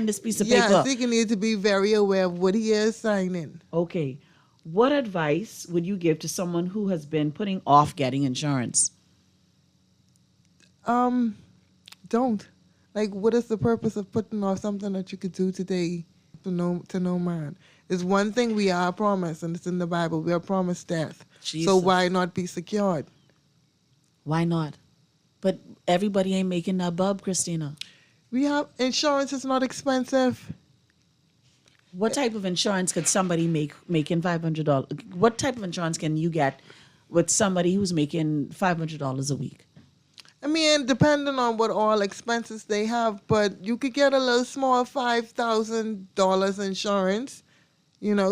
[SPEAKER 2] this piece of paper.
[SPEAKER 3] Yes, he can need to be very aware of what he is signing.
[SPEAKER 2] Okay. What advice would you give to someone who has been putting off getting insurance?
[SPEAKER 3] Don't. Like, what is the purpose of putting off something that you could do today to no man? It's one thing we are promised, and it's in the Bible. We are promised death.
[SPEAKER 2] Jesus.
[SPEAKER 3] So why not be secured?
[SPEAKER 2] Why not? But everybody ain't making that bub, Christina.
[SPEAKER 3] We have insurance is not expensive.
[SPEAKER 2] What type of insurance could somebody making $500? What type of insurance can you get with somebody who's making $500 a week?
[SPEAKER 3] I mean, depending on what all expenses they have, but you could get a little small $5,000 insurance.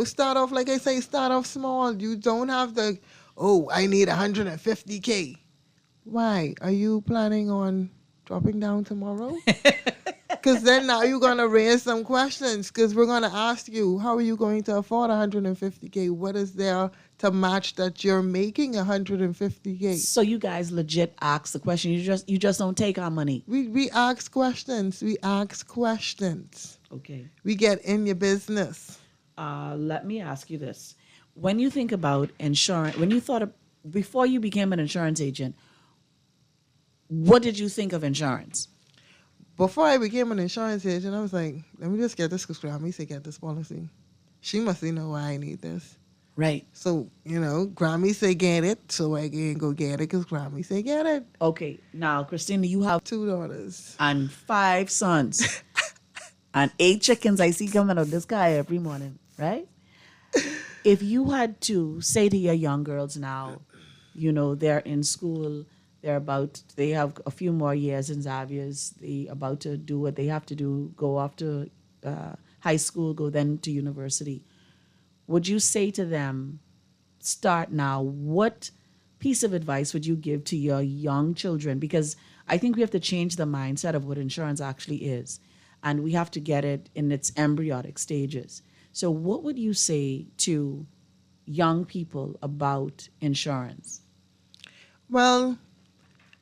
[SPEAKER 3] Start off, like I say, start off small. You don't have I need $150K. Why? Are you planning on dropping down tomorrow? Because then now you're going to raise some questions because we're going to ask you, how are you going to afford $150K? What is there to match that you're making $150K?
[SPEAKER 2] So you guys legit ask the question. You just don't take our money.
[SPEAKER 3] We ask questions.
[SPEAKER 2] Okay.
[SPEAKER 3] We get in your business.
[SPEAKER 2] Let me ask you this. When you think about insurance, before you became an insurance agent, what did you think of insurance?
[SPEAKER 3] Before I became an insurance agent, I was like, let me just get this because Grammy said get this policy. She must know why I need this.
[SPEAKER 2] Right.
[SPEAKER 3] So, Grammy say get it, so I can go get it because Grammy say get it.
[SPEAKER 2] Okay. Now, Christina, you have
[SPEAKER 3] 2 daughters.
[SPEAKER 2] and 5 sons and 8 chickens I see coming out the sky every morning, right? If you had to say to your young girls now, they're in school, they have a few more years in Xavier's, they about to do what they have to do, go off to high school, go then to university. Would you say to them, start now? What piece of advice would you give to your young children? Because I think we have to change the mindset of what insurance actually is. And we have to get it in its embryonic stages. So what would you say to young people about insurance?
[SPEAKER 3] Well,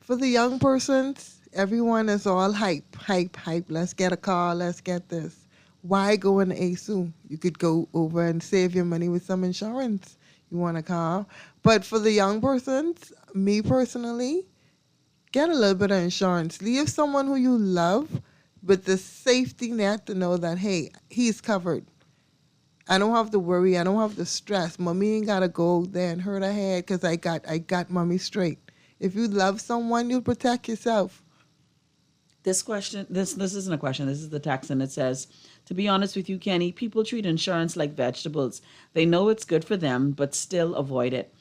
[SPEAKER 3] for the young persons, everyone is all hype. Let's get a car, let's get this. Why go in ASU? You could go over and save your money with some insurance. You want a car. But for the young persons, me personally, get a little bit of insurance. Leave someone who you love with the safety net to know that, hey, he's covered. I don't have to worry. I don't have to stress. Mommy ain't got to go there and hurt her head because I got mommy straight. If you love someone, you'll protect yourself.
[SPEAKER 2] This question, this isn't a question. This is the text, and it says, to be honest with you, Kenny, people treat insurance like vegetables. They know it's good for them, but still avoid it.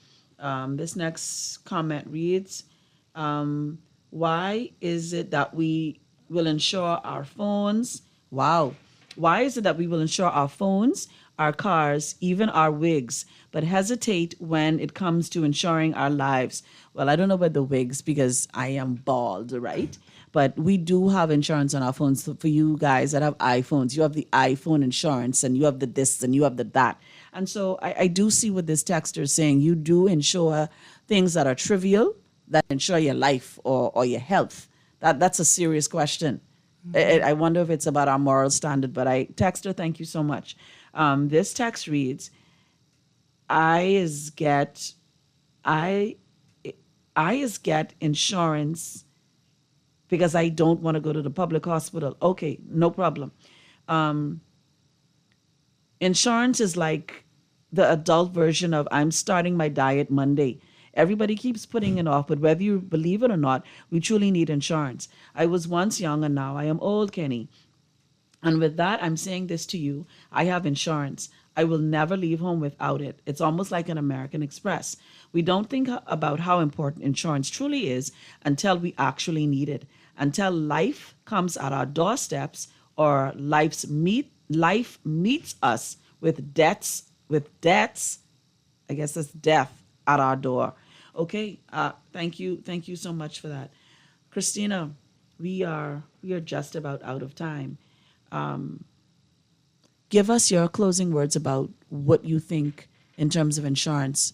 [SPEAKER 2] This next comment reads, why is it that we will insure our phones? Wow. Why is it that we will insure our phones, our cars, even our wigs, but hesitate when it comes to insuring our lives? Well, I don't know about the wigs because I am bald, right? But we do have insurance on our phones. So for you guys that have iPhones, you have the iPhone insurance and you have the this and you have the that. And so I do see what this texter is saying. You do insure things that are trivial, that insure your life or your health. That's a serious question. Mm-hmm. I wonder if it's about our moral standard, but texter, thank you so much. This text reads, I get insurance because I don't want to go to the public hospital. Okay, no problem. Insurance is like the adult version of I'm starting my diet Monday. Everybody keeps putting it off, but whether you believe it or not, we truly need insurance. I was once young and now I am old, Kenny. And with that, I'm saying this to you. I have insurance. I will never leave home without it. It's almost like an American Express. We don't think about how important insurance truly is until we actually need it, until life comes at our doorsteps or life meets us with debts, I guess that's death at our door. Okay, thank you so much for that. Christina, we are just about out of time. Give us your closing words about what you think in terms of insurance.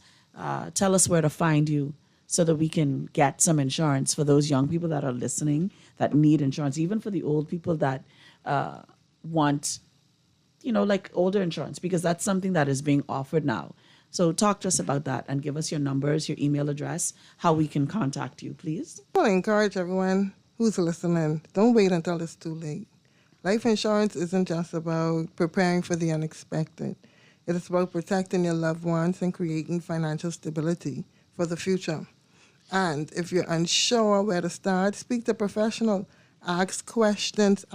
[SPEAKER 2] Tell us where to find you so that we can get some insurance for those young people that are listening, that need insurance, even for the old people that want, like older insurance, because that's something that is being offered now. So talk to us about that and give us your numbers, your email address, how we can contact you, please.
[SPEAKER 3] I want to encourage everyone who's listening, don't wait until it's too late. Life insurance isn't just about preparing for the unexpected. It is about protecting your loved ones and creating financial stability for the future. And if you're unsure where to start, speak to a professional. Ask questions.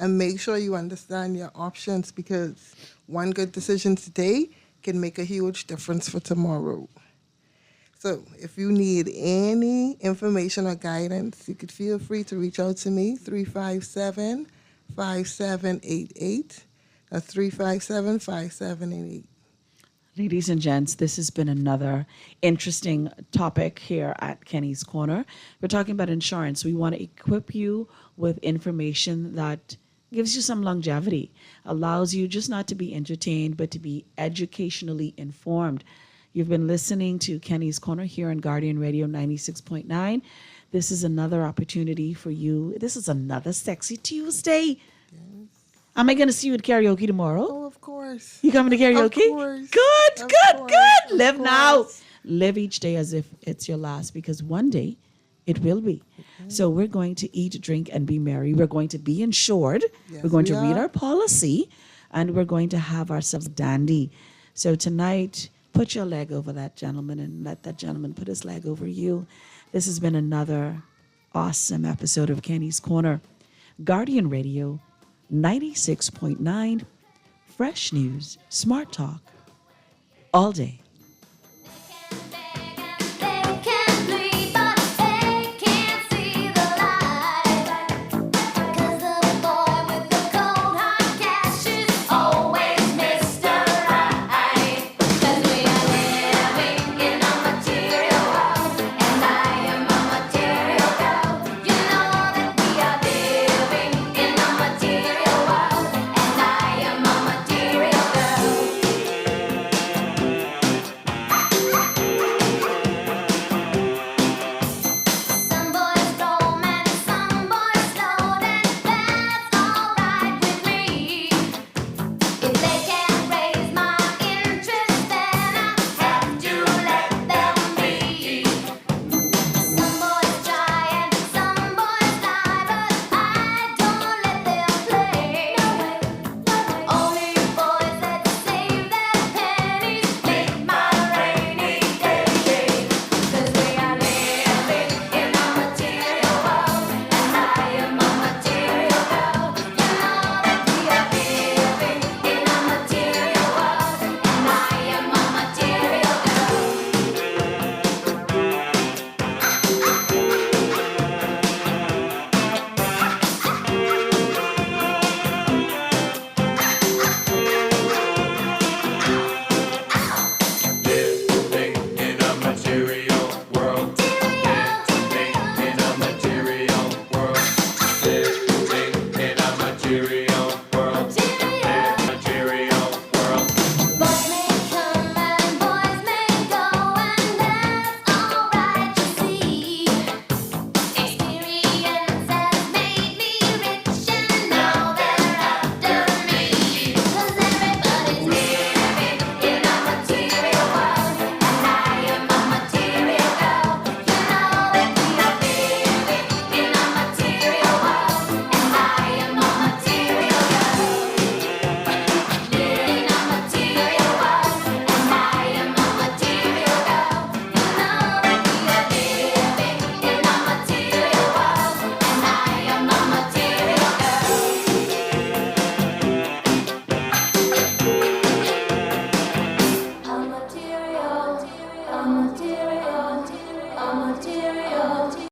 [SPEAKER 3] And make sure you understand your options, because one good decision today can make a huge difference for tomorrow. So if you need any information or guidance, you could feel free to reach out to me, 357-5788. That's 357-5788.
[SPEAKER 2] Ladies and gents, this has been another interesting topic here at Kenny's Corner. We're talking about insurance. We want to equip you with information that gives you some longevity, allows you just not to be entertained, but to be educationally informed. You've been listening to Kenny's Corner here on Guardian Radio 96.9. This is another opportunity for you. This is another Sexy Tuesday. Yes. Am I going to see you at karaoke tomorrow?
[SPEAKER 3] Oh, of course.
[SPEAKER 2] You coming to karaoke?
[SPEAKER 3] Of course.
[SPEAKER 2] Good. Live
[SPEAKER 3] course.
[SPEAKER 2] now. Live each day as if it's your last, because one day it will be. Okay. So we're going to eat, drink, and be merry. We're going to be insured. Yes, we're going to read our policy. and we're going to have ourselves dandy. So tonight, put your leg over that gentleman and let that gentleman put his leg over you. This has been another awesome episode of Kenny's Corner. Guardian Radio 96.9, fresh news, smart talk, all day.